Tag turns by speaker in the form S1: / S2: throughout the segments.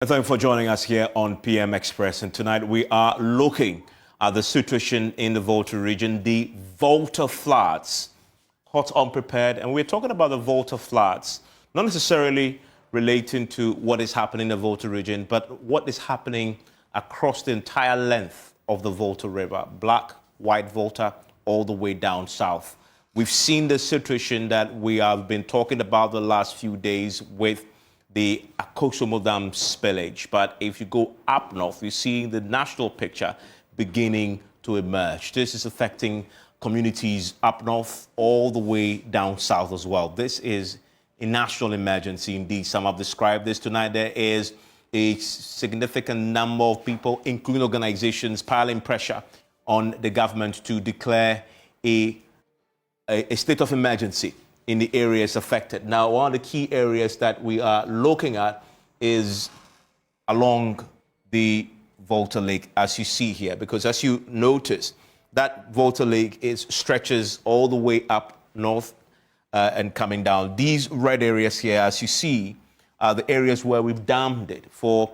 S1: Thank you for joining us here on PM Express. And tonight we are looking at the situation in the Volta region, the Volta Floods, hot unprepared. And we're talking about the Volta Floods, not necessarily relating to what is happening in the Volta region, but what is happening across the entire length of the Volta River, Black, White Volta, all the way down south. We've seen the situation that we have been talking about the last few days with the Akufo-Addo Dam spillage. But if you go up north, you see the national picture beginning to emerge. This is affecting communities up north all the way down south as well. This is a national emergency indeed. Some have described this tonight. There is a significant number of people, including organizations, piling pressure on the government to declare a state of emergency in the areas affected. Now, one of the key areas that we are looking at is along the Volta Lake, as you see here, because as you notice, that Volta Lake stretches all the way up north and coming down. These red areas here, as you see, are the areas where we've dammed it for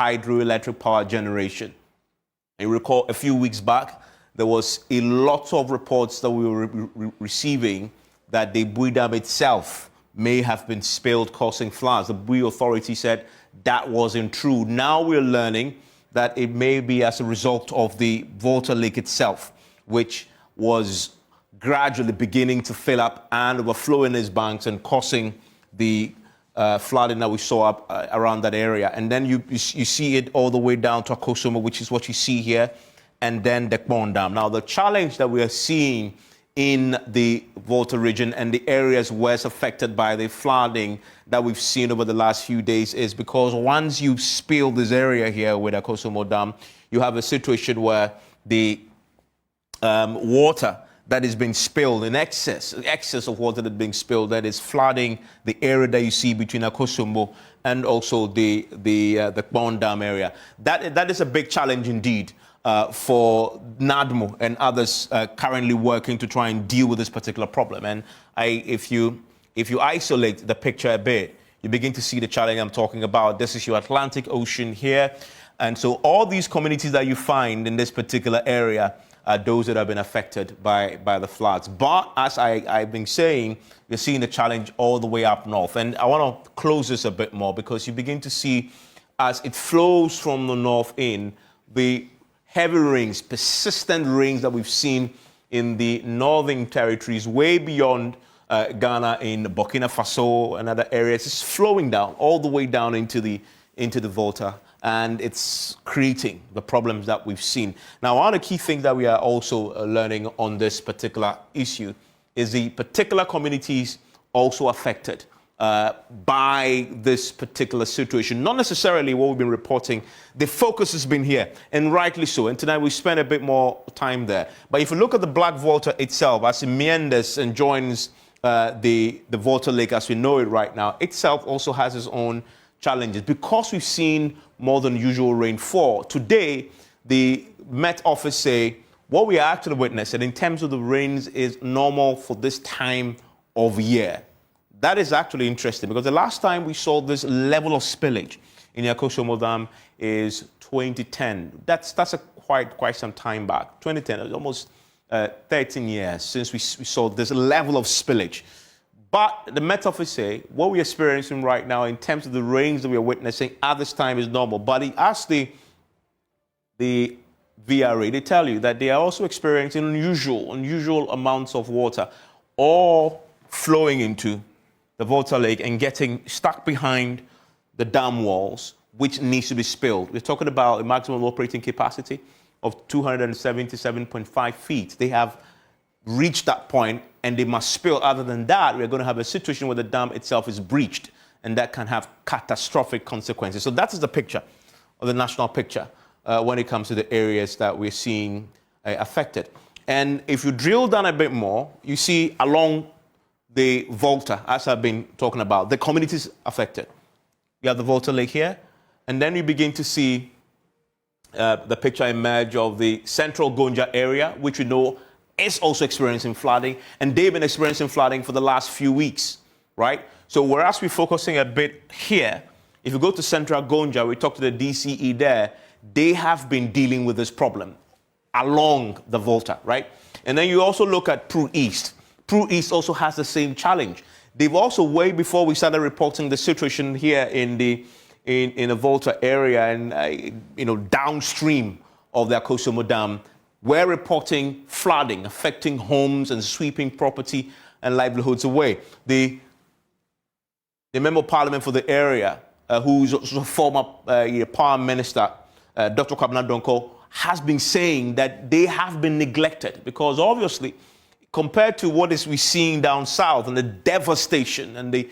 S1: hydroelectric power generation. You recall a few weeks back, there was a lot of reports that we were receiving that the Bui Dam itself may have been spilled, causing floods. The Bui authority said that wasn't true. Now we're learning that it may be as a result of the Volta Lake itself, which was gradually beginning to fill up and overflowing its banks and causing the flooding that we saw up around that area. And then you see it all the way down to Akosoma, which is what you see here, and then the Kpon Dam. Now, the challenge that we are seeing in the Volta region and the areas where it's affected by the flooding that we've seen over the last few days is because once you spill this area here with Akosoma Dam, you have a situation where the water that is being spilled in excess of water that is being spilled, that is flooding the area that you see between Akosoma and also the Kpon Dam area. That is a big challenge indeed. For NADMO and others currently working to try and deal with this particular problem. And if you isolate the picture a bit, you begin to see the challenge I'm talking about. This is your Atlantic Ocean here. And so all these communities that you find in this particular area are those that have been affected by the floods. But as I've been saying, you're seeing the challenge all the way up north. And I want to close this a bit more because you begin to see as it flows from the north in, the heavy rains, persistent rains that we've seen in the northern territories, way beyond Ghana, in Burkina Faso and other areas, is flowing down all the way down into the Volta, and it's creating the problems that we've seen. Now, one of the key things that we are also learning on this particular issue is the particular communities also affected by this particular situation. Not necessarily what we've been reporting. The focus has been here, and rightly so. And tonight we spent a bit more time there. But if you look at the Black Volta itself, as it meanders and joins the Volta Lake as we know it right now, itself also has its own challenges. Because we've seen more than usual rainfall, today the Met Office say what we are actually witnessing in terms of the rains is normal for this time of year. That is actually interesting because the last time we saw this level of spillage in the Akosoma Dam is 2010. That's quite some time back. 2010, it was almost 13 years since we saw this level of spillage. But the Met Office say what we're experiencing right now in terms of the rains that we're witnessing at this time is normal. But he asked the VRA, they tell you that they are also experiencing unusual amounts of water, all flowing into the Volta Lake and getting stuck behind the dam walls, which needs to be spilled. We're talking about a maximum operating capacity of 277.5 feet. They have reached that point and they must spill. Other than that, we're going to have a situation where the dam itself is breached, and that can have catastrophic consequences. So that is the picture, or the national picture, when it comes to the areas that we're seeing affected. And if you drill down a bit more, you see along the Volta, as I've been talking about, the communities affected. You have the Volta Lake here, and then you begin to see the picture emerge of the central Gonja area, which we know is also experiencing flooding, and they've been experiencing flooding for the last few weeks, right? So whereas we're focusing a bit here, If you go to Central Gonja, we talked to the DCE there, they have been dealing with this problem along the Volta, right? And then you also look at Pru East. Pru East also has the same challenge. They've also, way before we started reporting the situation here in the Volta area and downstream of the Akufo-Addo Dam, we're reporting flooding affecting homes and sweeping property and livelihoods away. The Member of Parliament for the area, who's also a former Power Minister, Dr. Kwabena Donko, has been saying that they have been neglected because obviously, compared to what we're seeing down south and the devastation and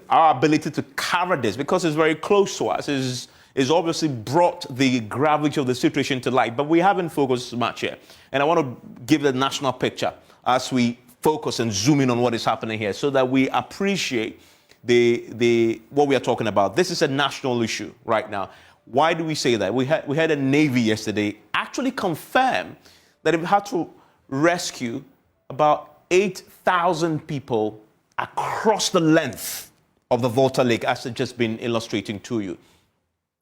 S1: our ability to cover this, because it's very close to us, is obviously brought the gravity of the situation to light. But we haven't focused much here. And I want to give the national picture as we focus and zoom in on what is happening here so that we appreciate what we are talking about. This is a national issue right now. Why do we say that? We had a Navy yesterday actually confirm that it had to rescue about 8,000 people across the length of the Volta Lake, as I've just been illustrating to you.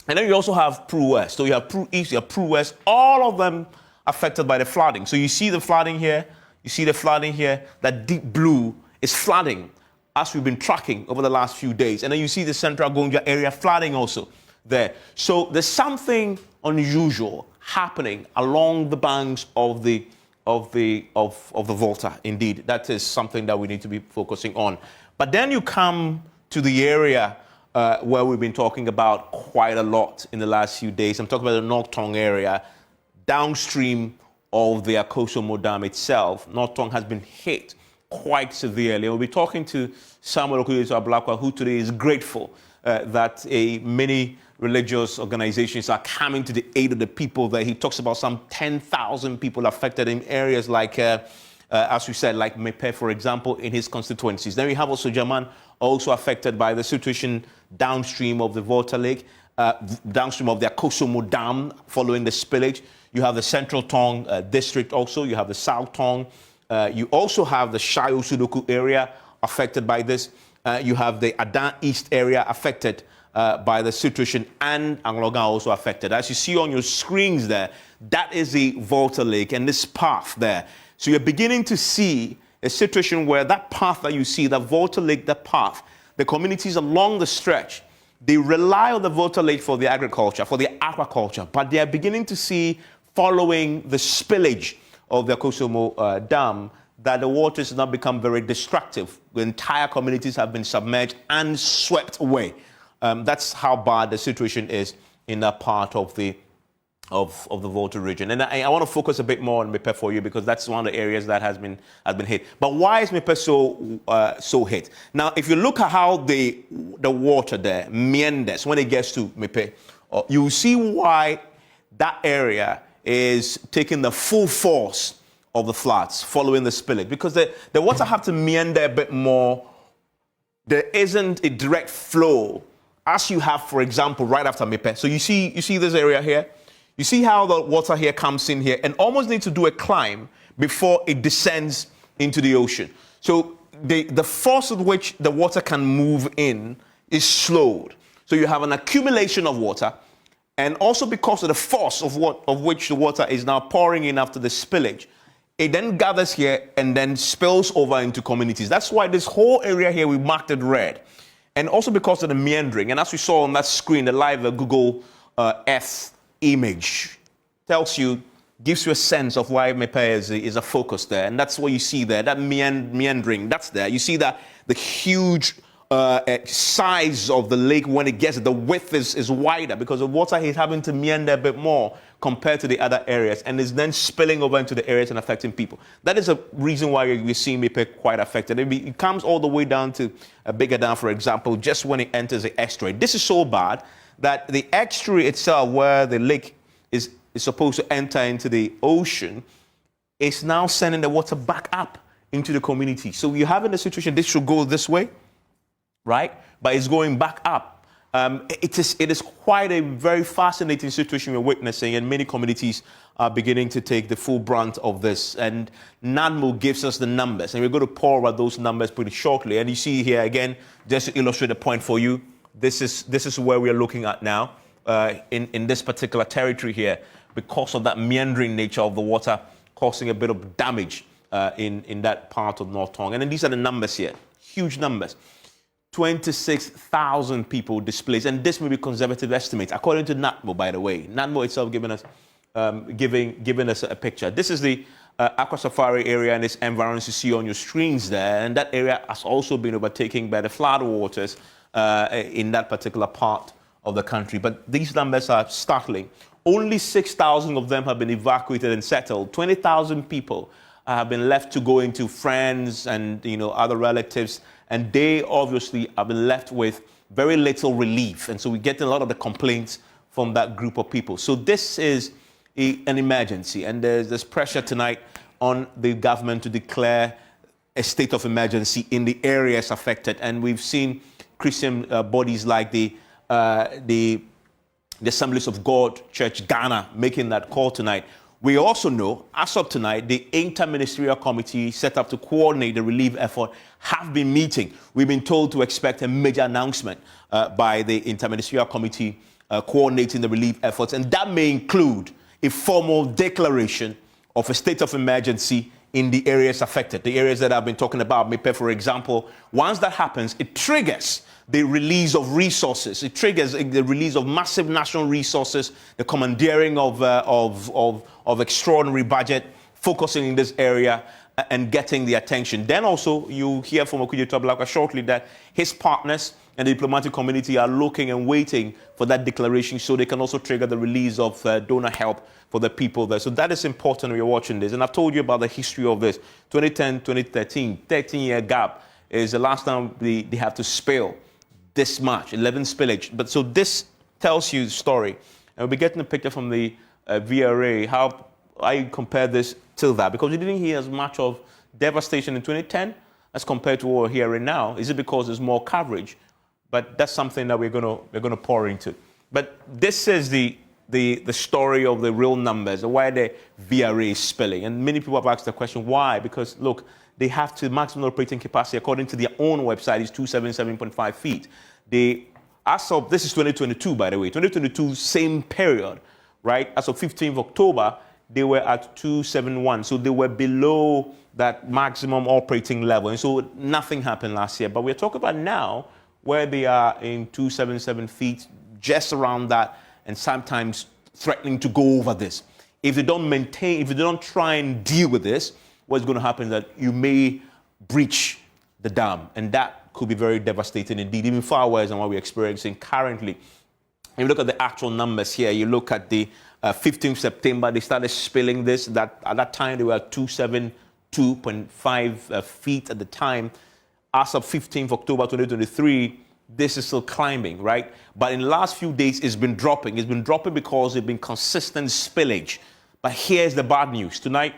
S1: And then you also have Pru West. So you have Pru East, you have Pru West, all of them affected by the flooding. So you see the flooding here, you see the flooding here, that deep blue is flooding as we've been tracking over the last few days. And then you see the Central Gonja area flooding also there. So there's something unusual happening along the banks of the Volta. Indeed, that is something that we need to be focusing on. But then you come to the area where we've been talking about quite a lot in the last few days. I'm talking about the North Tong area, downstream of the Akufo-Addo Dam itself. North Tong has been hit quite severely. We'll be talking to Samuel Okuyesu-Ablakwa, who today is grateful that many religious organizations are coming to the aid of the people there. He talks about some 10,000 people affected in areas like, as we said, like Mepe, for example, in his constituencies. Then we have also German, also affected by the situation downstream of the Volta Lake, downstream of the Akufo-Addo Dam following the spillage. You have the Central Tong district also. You have the South Tong. You also have the Shayo Sudoku area affected by this. You have the Adan East area affected by the situation, and Angloga also affected. As you see on your screens there, that is the Volta Lake and this path there. So you're beginning to see a situation where that path that you see, the Volta Lake, that path, the communities along the stretch, they rely on the Volta Lake for the agriculture, for the aquaculture, but they are beginning to see, following the spillage of the Akufo-Addo Dam, that the waters have now become very destructive. The entire communities have been submerged and swept away. That's how bad the situation is in that part of the Volta region. And I want to focus a bit more on Mepe for you because that's one of the areas that has been hit. But why is Mepe so hit? Now, if you look at how the water there meanders when it gets to Mepe, you will see why that area is taking the full force of the floods following the spillage, because the water have to meander a bit more. There isn't a direct flow as you have, for example, right after Mepe. So you see this area here. You see how the water here comes in here and almost needs to do a climb before it descends into the ocean. So the force with which the water can move in is slowed. So you have an accumulation of water, and also because of the force of which the water is now pouring in after the spillage, it then gathers here and then spills over into communities. That's why this whole area here we marked it red. And also because of the meandering. And as we saw on that screen, the live Google Earth image gives you a sense of why Mepe is a focus there. And that's what you see there, that meandering, that's there. You see that the huge size of the lake when it gets, the width is wider because the water is having to meander a bit more compared to the other areas and is then spilling over into the areas and affecting people. That is a reason why we're seeing Mepe quite affected. It comes all the way down to a bigger dam, for example, just when it enters the estuary. This is so bad that the estuary itself, where the lake is supposed to enter into the ocean, is now sending the water back up into the community. So you're having a situation, this should go this way, right? But it's going back up. It is quite a very fascinating situation we're witnessing, and many communities are beginning to take the full brunt of this. And NADMO gives us the numbers, and we're going to pour over those numbers pretty shortly. And you see here again, just to illustrate the point for you, this is where we're looking at now in this particular territory here, because of that meandering nature of the water causing a bit of damage in that part of North Tongue. And then these are the numbers here, huge numbers. 26,000 people displaced, and this may be conservative estimates, according to NATMO, by the way. NATMO itself giving us a picture. This is the Aqua Safari area and its environs you see on your screens there, and that area has also been overtaken by the flood waters in that particular part of the country. But these numbers are startling. Only 6,000 of them have been evacuated and settled. 20,000 people have been left to go into friends and other relatives, and they obviously have been left with very little relief. And so we get a lot of the complaints from that group of people. So this is an emergency, and there's pressure tonight on the government to declare a state of emergency in the areas affected. And we've seen Christian bodies like the Assemblies of God Church Ghana making that call tonight. We also know, as of tonight, the Interministerial Committee set up to coordinate the relief effort have been meeting. We've been told to expect a major announcement by the Interministerial Committee coordinating the relief efforts, and that may include a formal declaration of a state of emergency in the areas affected, the areas that I've been talking about. Maybe, for example, once that happens, it triggers the release of resources. It triggers the release of massive national resources, the commandeering of extraordinary budget, focusing in this area and getting the attention. Then also, you hear from Okuye Toblaka shortly that his partners and the diplomatic community are looking and waiting for that declaration so they can also trigger the release of donor help for the people there. So that is important when you're watching this. And I've told you about the history of this. 2010, 2013, 13-year gap is the last time they have to spill this much, 11 spillage. But so this tells you the story. And we'll be getting a picture from the VRA, how I compare this to that, because you didn't hear as much of devastation in 2010 as compared to what we're hearing now. Is it because there's more coverage? But that's something that we're gonna pour into. But this is the story of the real numbers, why the VRA is spilling. And many people have asked the question, why? Because look, they have to maximum operating capacity according to their own website is 277.5 feet. As of, this is 2022, by the way, 2022, same period, right? As of 15th October, they were at 271. So they were below that maximum operating level. And so nothing happened last year. But we're talking about now where they are in 277 feet, just around that, and sometimes threatening to go over this. If they don't try and deal with this, what's going to happen is that you may breach the dam, and that could be very devastating indeed, even far worse than what we're experiencing currently. If you look at the actual numbers here, you look at the 15th September, they started spilling this. At that time, they were at 272.5 feet at the time. As of 15th October 2023, this is still climbing, right? But in the last few days, it's been dropping. It's been dropping because there's been consistent spillage. But here's the bad news. Tonight,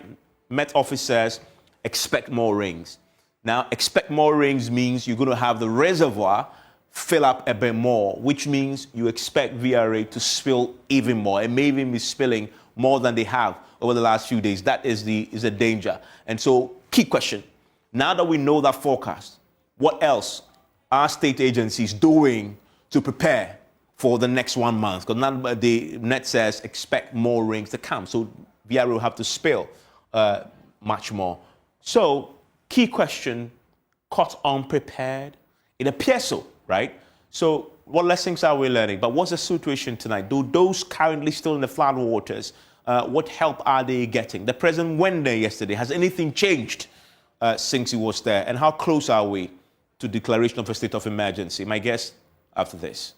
S1: Met Office says, expect more rains. Now, expect more rains means you're going to have the reservoir fill up a bit more, which means you expect VRA to spill even more. It may even be spilling more than they have over the last few days. That is a danger. And so, key question. Now that we know that forecast, what else are state agencies doing to prepare for the next 1 month? Because now the net says expect more rains to come. So VRA will have to spill much more. So, key question, caught unprepared? It appears so, right? So what lessons are we learning? But what's the situation tonight? Do those currently still in the flood waters, what help are they getting? The president went there yesterday. Has anything changed since he was there? And how close are we to declaration of a state of emergency? My guess after this.